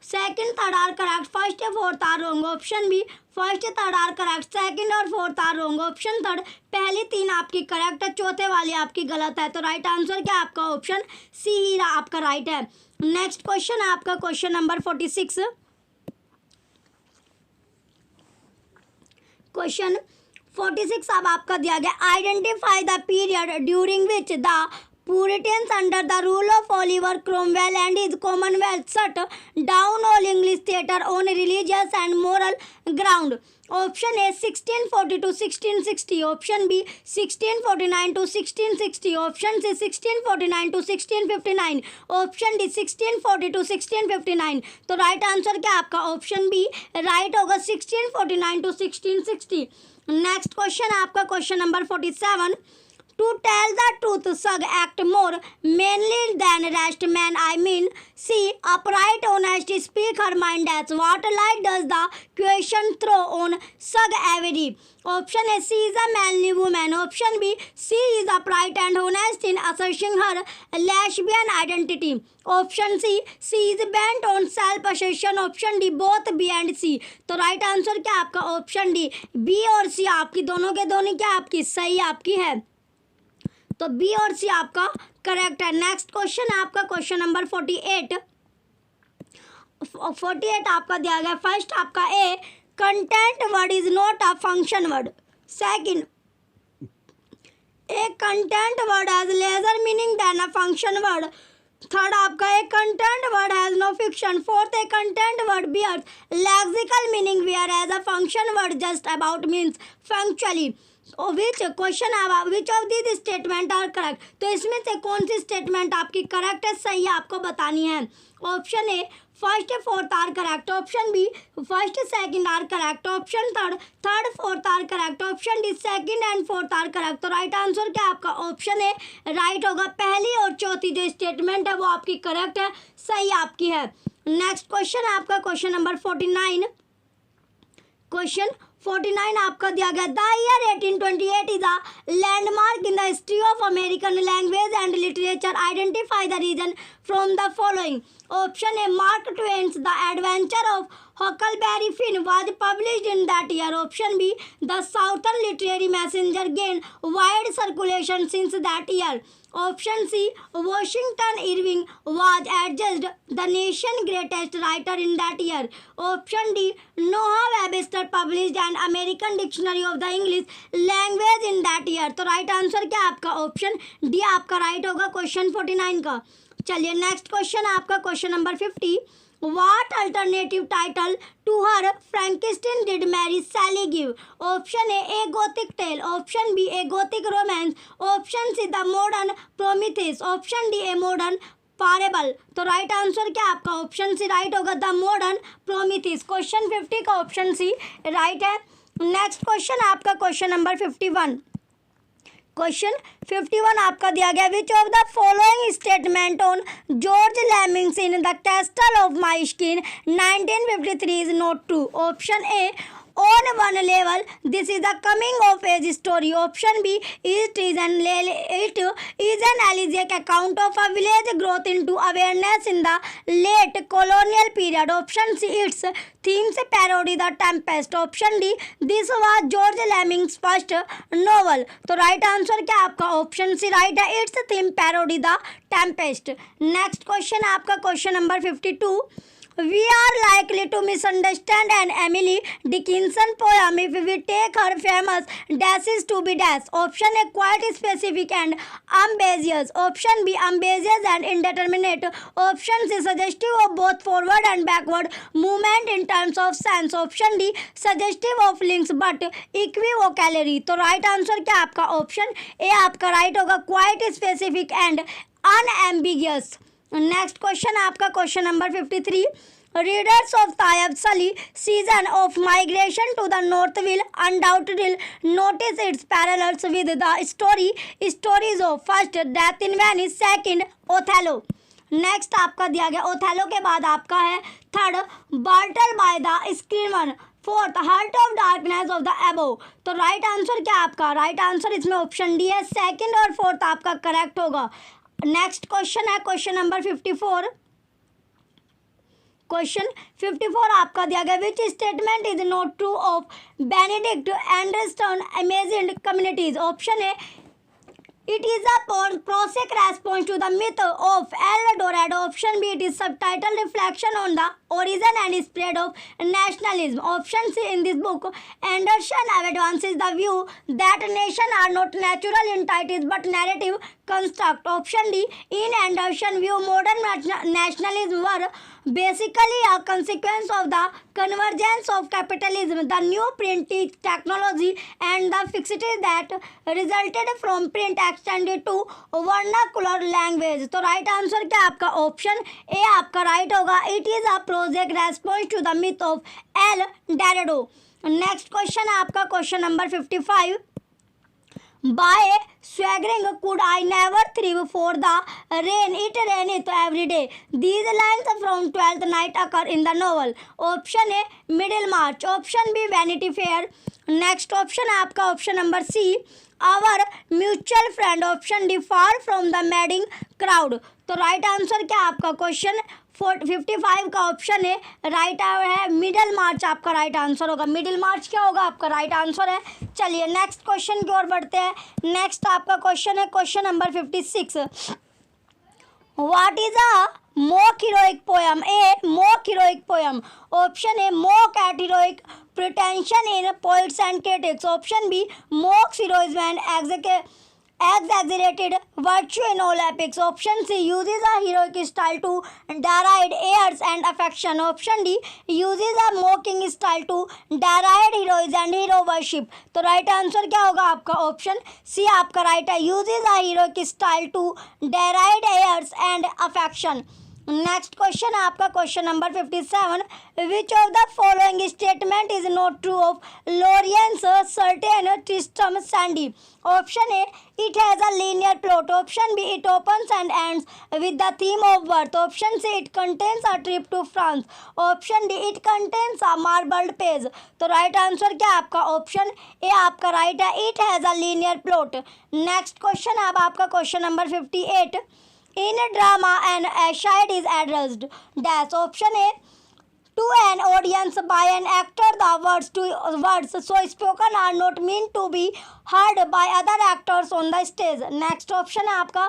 second third are correct, first या fourth are wrong, option B first third are correct, second और fourth are wrong, option third पहली तीन आपकी करेक्ट है, चौथे वाली आपकी गलत है। तो राइट आंसर क्या आपका ऑप्शन सी ही आपका राइट है। नेक्स्ट क्वेश्चन है आपका क्वेश्चन नंबर 46। क्वेश्चन 46 अब आपका दिया गया identify the period during which the Puritans under the rule of Oliver Cromwell and his Commonwealth shut down all English theatre on religious and moral ground. Option A 1640 to 1660, option B 1649 to 1660, option C 1649 to 1659, option D 1640 to 1659। तो right answer क्या आपका option B right होगा 1649 to 1660। Next question आपका question number 47। To tell the truth, Sug act more manly than rest man. I mean, see, upright, honest, speak her mind as. What light does the question throw on Sug every? Option A, she is a manly woman. Option B, she is upright and honest in asserting her lesbian identity. Option C, she is bent on self-assertion. Option D, both B and C। तो right answer क्या आपका option D B और सी आपकी दोनों के दोनों क्या आपकी सही आपकी है। तो बी और सी आपका करेक्ट है। नेक्स्ट क्वेश्चन है आपका क्वेश्चन नंबर 48 आपका दिया गया फर्स्ट आपका a content word is not a function word, second a content word has lesser meaning than a function word, third आपका a content word has no fiction, fourth a content word bears lexical meaning whereas a function word just about means functionally. Which question which of this statement are correct. तो इसमें से कौन सी statement आपकी correct है सही है आपको बतानी है। Option A first fourth are correct, option B first second are correct, option third fourth are correct, option D second and fourth are correct. तो राइट आंसर क्या आपका ऑप्शन ए राइट होगा। पहली और चौथी जो स्टेटमेंट है वो आपकी करेक्ट है, सही आपकी है। नेक्स्ट क्वेश्चन है आपका क्वेश्चन नंबर 49। क्वेश्चन 49 आपका दिया गया the year 1828 is a landmark in the history of American language and literature. Identify the reason from the following. Option A Mark Twain's the adventure of Huckleberry Finn was published in that year. Option B, the Southern Literary Messenger gained wide circulation since that year. Option C, Washington Irving was adjudged the nation's greatest writer in that year. Option D, Noah Webster published an American dictionary of the English language in that year. तो right answer क्या आपका option D आपका right होगा question 49 का। चलिए next question आपका question number 50। What alternative title to her Frankenstein did Mary Shelley give? Option A Gothic tale. Option B a Gothic romance. Option C the modern Prometheus. Option D a modern parable. तो right answer क्या आपका option C right होगा, the modern Prometheus. Question 50 का option C right है। Next question आपका question number 51। Question 51 आपका दिया गया, which of the following statement on George Lamming's in the castle of my skin 1953 is not true? Option A on one level this is the coming of age story. Option B it is an elegiac account of a village growth into awareness in the late colonial period. Option C its themes parody the Tempest. Option D this was George Lemming's first novel. तो right answer क्या आपका option C right है, it's theme parody the Tempest. Next question आपका question number 52। We are likely to misunderstand an Emily Dickinson poem if we take her famous dashes to be dash. Option A quite specific and ambiguous. Option B ambiguous and indeterminate. Option C suggestive of both forward and backward movement in terms of sense. Option D suggestive of links but equivocally. तो right answer क्या आपका option A आपका right होगा, quite specific and unambiguous. Next question आपका question number 53। Readers of Tayyab Salih season of migration to the north will undoubtedly notice its parallels with the stories of first Death in Venice, second Othello। Next आपका दिया गया Othello के बाद आपका है third Bartle by the screamer, fourth heart of darkness of the above. तो right answer क्या आपका राइट आंसर इसमें ऑप्शन डी है, सेकंड और फोर्थ आपका करेक्ट होगा। नेक्स्ट क्वेश्चन है क्वेश्चन नंबर 54। क्वेश्चन 54 आपका दिया गया, which statement is not true of Benedict Anderson imagined communities? Option A it is a prosaic response to the myth of El Dorado. Option B it is subtitle reflection on the origin and spread of nationalism. Option C in this book Anderson advances the view that nations are not natural entities but narrative construct. Option D in Anderson view modern nationalism were basically a consequence of the convergence of capitalism, the new printing technology and the fixity that resulted from print extended to vernacular language। तो right answer क्या आपका option A आपका right होगा, it is a project response to the myth of El Dorado. Next question आपका question number 55। By swaggering could I never thrive for the rain, it raineth every day. These lines from 12th night occur in the novel. Option A Middlemarch. Option B Vanity Fair. Next option आपका option number C our mutual friend. Option D far from the madding crowd। तो right answer क्या आपका question 55 का option है right है, middle मार्च आपका right answer होगा। Middle मार्च क्या होगा आपका राइट आंसर है। चलिए नेक्स्ट क्वेश्चन की ओर बढ़ते हैं। नेक्स्ट आपका क्वेश्चन है question number 56। What is a mock heroic poem? A mock heroic poem. Option A mock at heroic pretension in poets and critics. Option B mocks heroism and exaggerated virtue in all epics. Option C uses a heroic style to deride airs and affection. Option D uses a mocking style to deride heroes and hero worship। तो right answer क्या होगा आपका option C आपका right है, uses a heroic style to deride airs and affection। Next question आपका question number 57। Which of the following statement is not true of Laurence Sterne Tristram Shandy? Option A it has a linear plot. Option B it opens and ends with the theme of birth. Option C it contains a trip to France. Option D it contains a marbled page. तो right answer क्या आपका option A आपका right है, it has a linear plot. Next question अब आपका question number 58। In drama, an aside is addressed dash. Option A to an audience by an actor. The words so spoken are not meant to be heard by other actors on the stage. Next option है आपका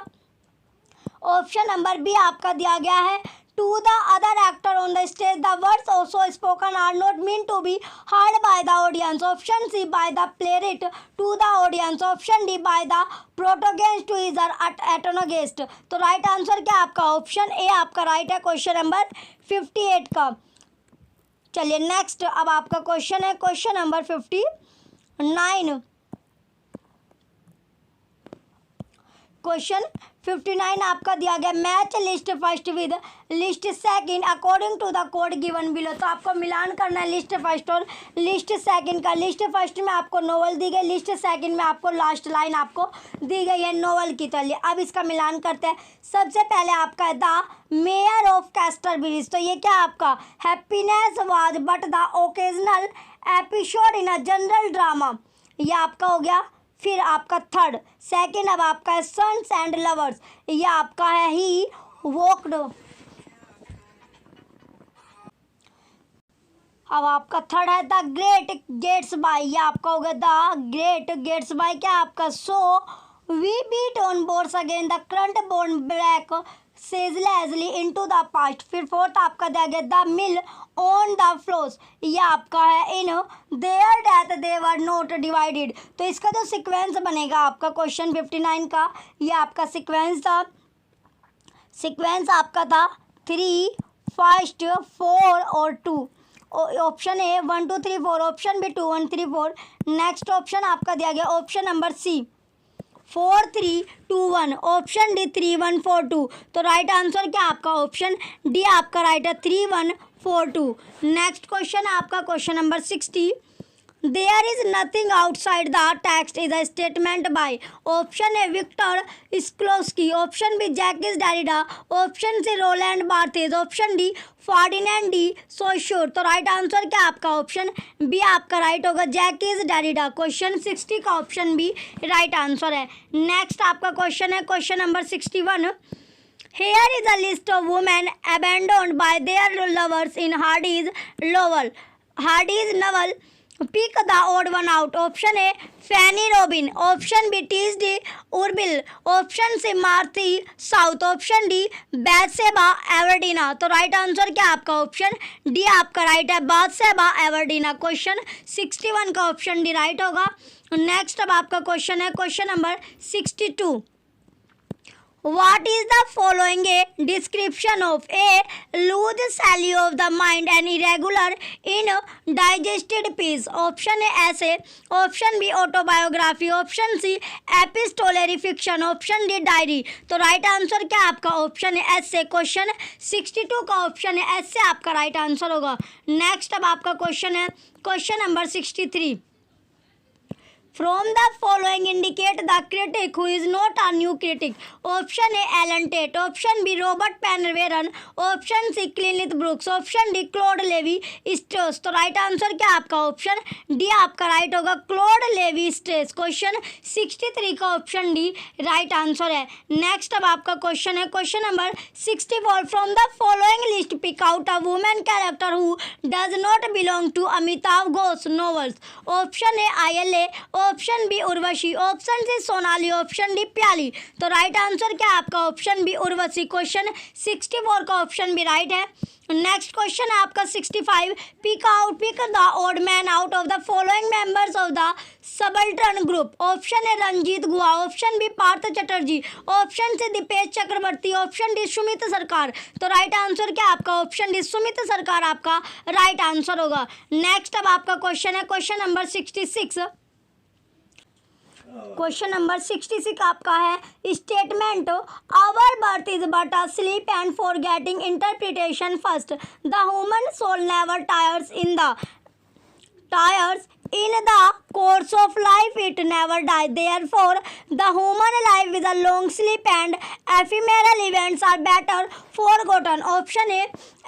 option number B आपका दिया गया है to the other actor on the stage. The words also spoken are not meant to be heard by the audience. Option C, by the playwright to the audience. Option D, by the protagonist to his antagonist. तो right answer क्या आपका option A आपका right है question number 58 का। चलिए next, अब आपका question है क्वेश्चन नंबर 59। क्वेश्चन 59 आपका दिया गया, match list first with list second according to the code given below. तो आपको मिलान करना है लिस्ट फर्स्ट और लिस्ट सेकंड का। लिस्ट फर्स्ट में आपको नोवेल दी गई, लिस्ट सेकंड में आपको लास्ट लाइन आपको दी गई है नोवेल की। चलिए अब इसका मिलान करते हैं। सबसे पहले आपका है द मेयर ऑफ कैस्टरविली। तो ये क्या आपका, happiness was but the occasional episode in a general drama, ये आपका हो गया। फिर आपका थर्ड सेकंड अब आपका है सन्स एंड लवर्स, ये आपका है ही वॉक्ड। अब आपका थर्ड है द ग्रेट गेट्स बाय, ये आपका हो गया द ग्रेट गेट्स बाय क्या आपका। So we beat on boards again the current borne black ceaselessly into the past. फिर फोर्थ आपका दिया गया the mill on the floss, ये आपका है in their death they were not divided. तो इसका जो सीक्वेंस बनेगा आपका क्वेश्चन 59 का, ये आपका सीक्वेंस था, सीक्वेंस आपका था 3 फर्स्ट 4 और 2। Option A 1 2 3 4, option B 2 1 3 4। Next option आपका दिया गया option number C 4 3 2 1, option D 3 1 4 2। तो राइट आंसर क्या आपका ऑप्शन डी आपका राइट है 3 1 4 2। नेक्स्ट क्वेश्चन आपका question number 60। There is nothing outside the text is a statement by. Option A Viktor Shklovsky, option B Jacques Derrida, option C Roland Barthes, option D Ferdinand de Saussure. तो right answer क्या आपका option B आपका right होगा जैकिस Derrida. Question 60 का option B right answer है। Next आपका question है question number 61। Here is a list of women abandoned by their lovers in Hardy's novel. Pick the odd one out. Option A Fanny Robin, option B T.S.D. Urbil, option C Martha South, option D Bathsheba Everdina। तो right answer क्या आपका option D आपका right है बाथशेबा एवर्डिना। Question 61 का option D right होगा। Next अब आपका question है question number 62। What is the following a description of a loose cell of the mind and irregular in digested piece? Option A essay, option B autobiography, option C epistolary fiction, option D diary। तो right answer क्या आपका option है essay। Question 62 का option है essay आपका right answer होगा। Next अब आपका क्वेश्चन है question number 63। From the following indicate the critic who is not a new critic. Option A Alan Tate, option B Robert Penn-Warren, option C Kenneth Brooks, option D Claude Lévi-Strauss। तो right answer क्या आपका option D आपका right होगा Claude Levi Strauss. Question 63 का option D right answer है। Next अब आपका question है question number 64। From the following list pick out a women character who does not belong to Amitabh Ghosh novels. Option A ILA, option B Urvashi, option C Sonali, option D Piyali. तो right answer क्या आपका option B Urvashi. Question 64 का option B right है। Next question है आपका 65। Pick the odd man out of the following members of the subaltern group. Option A Ranjit Guha, option B Partha Chatterjee, option C Dipesh Chakravarti, option D Sumit Sarkar. तो right answer क्या आपका option D Sumit सरकार आपका right answer होगा। Next अब आपका क्वेश्चन है क्वेश्चन नंबर 66। क्वेश्चन नंबर 66 आपका है statement our birth is but a sleep and forgetting interpretation first the human soul never tires in the course of life it never dies, therefore the human life is a long sleep and ephemeral events are better forgotten। option A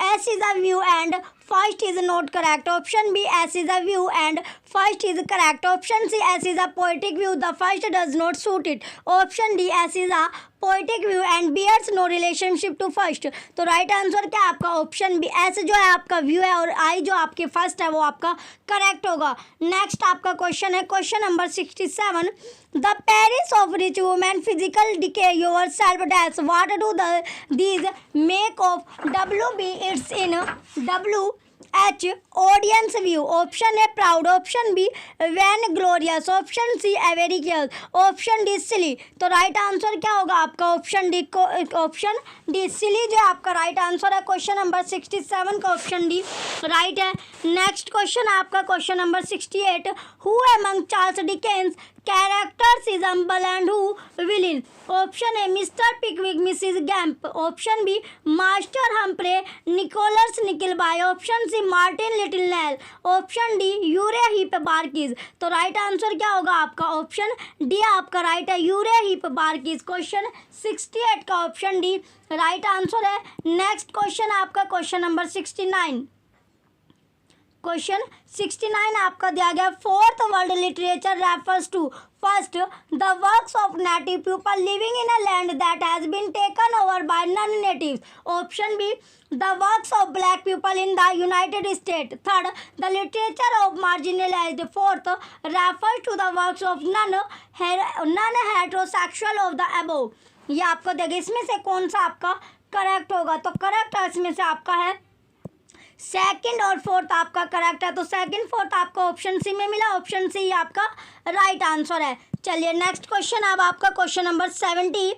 S is a view and first is not correct, option B S is a view and first is correct, option C S is a poetic view the first does not suit it, option D S is a poetic view and bears no relationship to first। तो right answer क्या आपका option B S जो है आपका view है और आई जो आपके फर्स्ट है वो आपका करेक्ट होगा। नेक्स्ट आपका क्वेश्चन है question number 67। The perils of rich women, physical decay, yourself death. What do these make of WB? It's in W H audience view. Option A proud, option B vainglorious, option C avaricious, option D silly. तो right answer क्या होगा आपका option D सिली जो आपका right answer है question number 67 का option D right है। Next question आपका question number 68, who among Charles Dickens characters is humble and who villain? Option A Mr. Pickwick, Mrs. Gamp. Option B Master Humphrey, Nicholas Nickleby. Option C Martin Littlenail. Option D you're hip बार्किस। तो right answer क्या होगा आपका option D आपका right है यूरे hip बार्किस। Question 68 का option D right answer है। Next question आपका question number 69। Question 69 आपका दिया गया fourth world literature refers to first the works of native people living in a land that has been taken over by non natives. Option B the works of black people in the United State. Third the literature of marginalised. Fourth refers to the works of non heterosexual of the above. ये आपको देगा इसमें से कौन सा आपका correct होगा। तो करेक्ट इसमें से आपका है सेकंड और फोर्थ आपका करेक्ट है। तो सेकंड फोर्थ आपका ऑप्शन सी में मिला, ऑप्शन सी आपका राइट आंसर है। चलिए नेक्स्ट क्वेश्चन अब आपका क्वेश्चन नंबर 70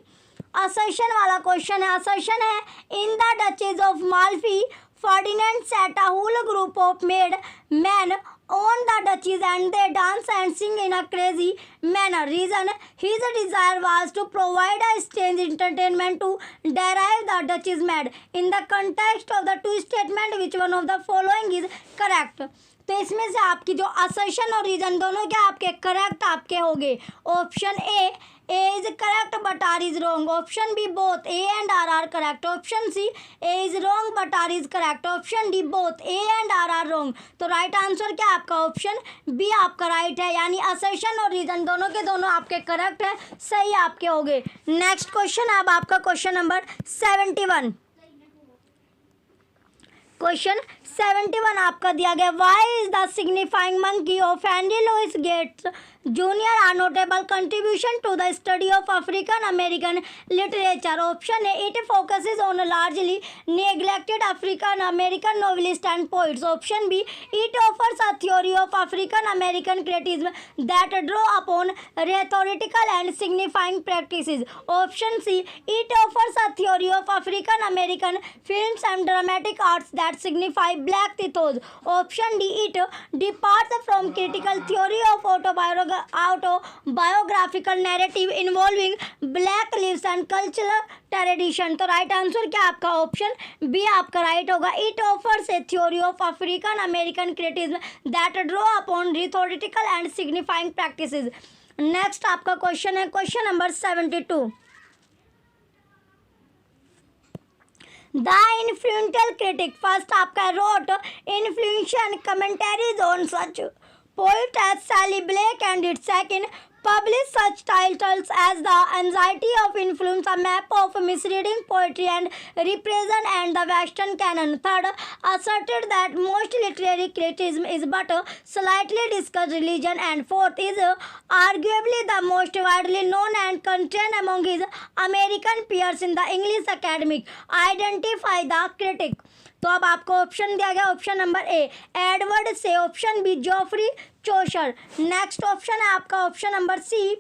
असर्शन वाला क्वेश्चन है। असर्शन है in the Duchess of Malfi Ferdinand set a whole group of mad man on the duchies and they dance and sing in a crazy manner. Reason his desire was to provide a strange entertainment to derive the duchess mad. In the context of the two statement which one of the following is correct? तो इसमें से आपकी जो assertion और reason दोनों क्या आपके correct आपके होंगे। Option A is correct but R is wrong. Option B both A and R correct. Option C A is wrong but R is correct. Option D both A and R wrong. तो right answer क्या आपका option B आपका right है, यानी assertion और reason दोनों के दोनों आपके करेक्ट है, सही आपके होंगे। नेक्स्ट क्वेश्चन अब आपका क्वेश्चन नंबर 71। क्वेश्चन 71 आपका दिया गया why is the signifying monkey of Henry Louis Gates junior are notable contribution to the study of African American literature. Option है it focuses on largely neglected African American novelist and poets. Option B it offers a theory of African American criticism that draw upon rhetorical and signifying practices. Option C it offers a theory of African American films and dramatic arts that signify black ethos. Option D it departs from critical theory of autobiographical narrative involving black lives and cultural tradition. तो right answer क्या आपका option B आपका right होगा। It offers a theory of African American criticism that draw upon rhetorical and signifying practices. Next आपका question है question number 72। The influential critic first आपका wrote influential commentaries on such poet as Shelley Blake and it second publish such titles as The Anxiety of Influence, A Map of Misreading Poetry and Repression and the Western Canon. Third, asserted that most literary criticism is but slightly discussed religion. And fourth is arguably the most widely known and contained among his American peers in the English academic. Identify the critic. तो अब आपको option दिया गया option number A Edward Said, option B Geoffrey Chaucer. Next option है आपका option number C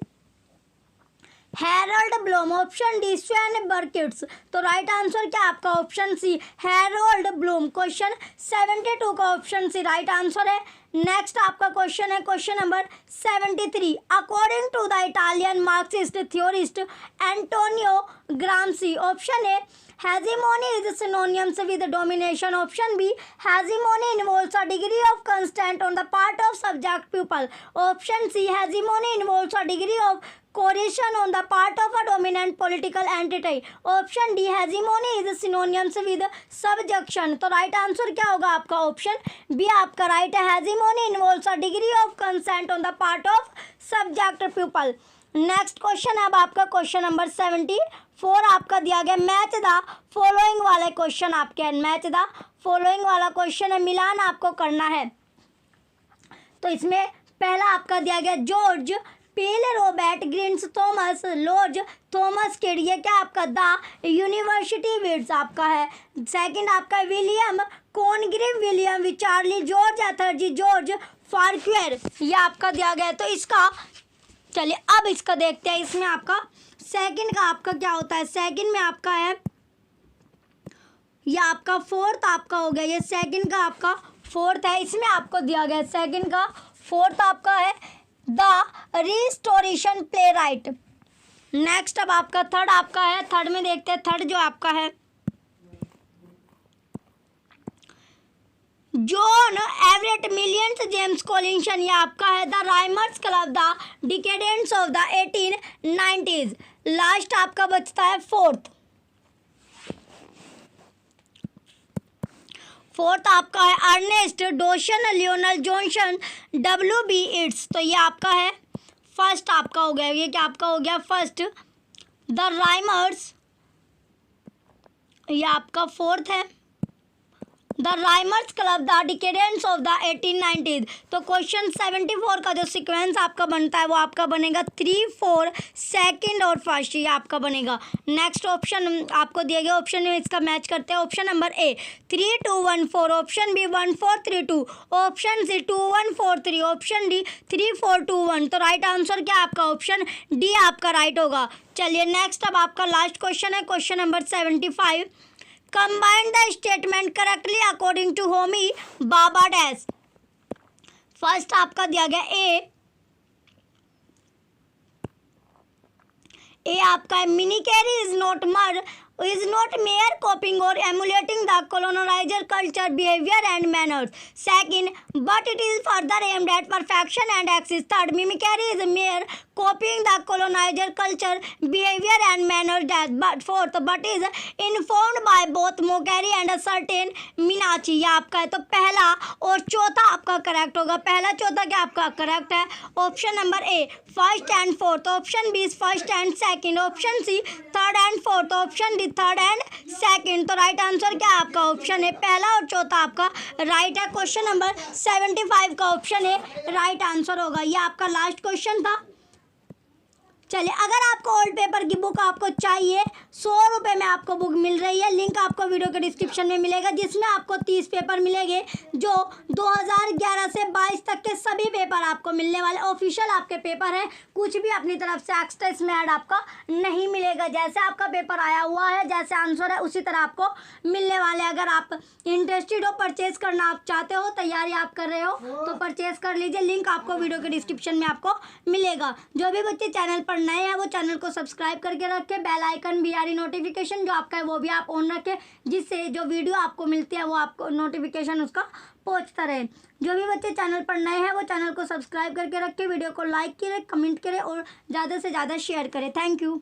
Harold Bloom. Option D Sven Birkerts. तो right answer क्या आपका option C Harold Bloom. Question 72 का ऑप्शन सी राइट आंसर है। Next आपका question है question number 73। According to the Italian Marxist theorist Antonio Gramsci. Option A hegemony is synonymous with domination. Option B hegemony involves a degree of consent on the part of subject pupil. Option C hegemony involves a degree of coercion on the part of a dominant political entity. Option D hegemony is synonymous with subjection. तो right answer क्या होगा आपका option B आपका right है hegemony involves a degree of consent on the part of subject pupil. Next question अब आपका question number 74 आपका दिया गया मैच द फॉलोइंग वाले क्वेश्चन आपके मैच द फॉलोइंग वाला क्वेश्चन है मिलान आपको करना है। तो इसमें पहला आपका दिया गया George Peele Robert Greenes Thomas Lodge Thomas Kyd, ये क्या आपका द यूनिवर्सिटी विड्स आपका है। सेकंड आपका William Congreve William Wycherley George Etherege George Farquhar, ये आपका दिया गया है। तो इसका चलिए अब इसका देखते हैं। इसमें आपका सेकंड का आपका क्या होता है, सेकंड में आपका है ये आपका फोर्थ आपका हो गया, ये सेकंड का आपका फोर्थ है। इसमें आपको दिया गया है सेकंड का फोर्थ आपका है the restoration play right. Next अब आपका थर्ड आपका है, थर्ड में देखते हैं। थर्ड जो आपका है John Everett Millais James Collinson, ये आपका है the Rhymers Club the decadents of the 1890s। Last आपका बचता है फोर्थ आपका है Ernest Dowson Lionel Johnson WB Yeats, तो ये आपका है फर्स्ट आपका हो गया। ये क्या आपका हो गया फर्स्ट द राइमर्स, ये आपका फोर्थ है the Rhymers Club the decadents of the 1890s। तो क्वेश्चन 74 का जो सीक्वेंस आपका बनता है वो आपका बनेगा 3, 4 सेकंड और फर्स्ट, ये आपका बनेगा। नेक्स्ट ऑप्शन आपको दिए गए ऑप्शन में इसका मैच करते हैं। Option number A 3, 2, 1, 4, option B 1, 4, 3, 2, option C 2, 1, 4, 3, option D 3, 4, 2, 1। तो राइट आंसर क्या आपका ऑप्शन डी आपका राइट होगा। चलिए नेक्स्ट अब आपका लास्ट क्वेश्चन है, question number 75। Combine the statement correctly according to Homi Bhabha dash. First आपका दिया गया ए आपका है mimicry is not mere copying और emulating the colonizer culture behavior and manners। Second but it is further aimed at perfection and access। Third mimicry is mere copying the colonizer culture behavior and manners। but fourth but is informed by both mockery and a certain minachi, ये आपका है। तो पहला और चौथा आपका correct होगा। पहला चौथा क्या आपका करेक्ट है, option number A first and fourth, option B first and second, option C third and fourth, option D third and second. तो राइट आंसर क्या आपका ऑप्शन है पहला और चौथा आपका राइट है। क्वेश्चन नंबर 75 का ऑप्शन है राइट आंसर होगा। ये आपका लास्ट क्वेश्चन था। चलिए अगर आपको ओल्ड पेपर की बुक आपको चाहिए 100 रुपये में आपको बुक मिल रही है, लिंक आपको वीडियो के डिस्क्रिप्शन में मिलेगा, जिसमें आपको 30 पेपर मिलेंगे जो 2011 से 22 तक के सभी पेपर आपको मिलने वाले ऑफिशियल आपके पेपर हैं। कुछ भी अपनी तरफ से एक्स्ट्रा इसमें ऐड आपका नहीं मिलेगा। जैसे आपका पेपर आया हुआ है, जैसे आंसर है उसी तरह आपको मिलने वाले। अगर आप इंटरेस्टेड हो, परचेज करना आप चाहते हो, तैयारी आप कर रहे हो तो परचेज कर लीजिए। लिंक आपको वीडियो के डिस्क्रिप्शन में आपको मिलेगा। जो भी बच्चे चैनल पर नए हैं वो चैनल को सब्सक्राइब करके रखें, बेल आइकन BRE नोटिफिकेशन जो आपका है वो भी आप ऑन रखें, जिससे जो वीडियो आपको मिलती है वो आपको नोटिफिकेशन उसका पहुंचता रहे। जो भी बच्चे चैनल पर नए हैं वो चैनल को सब्सक्राइब करके रखें, वीडियो को लाइक करें, कमेंट करें और ज़्यादा से ज़्यादा शेयर करें। Thank you.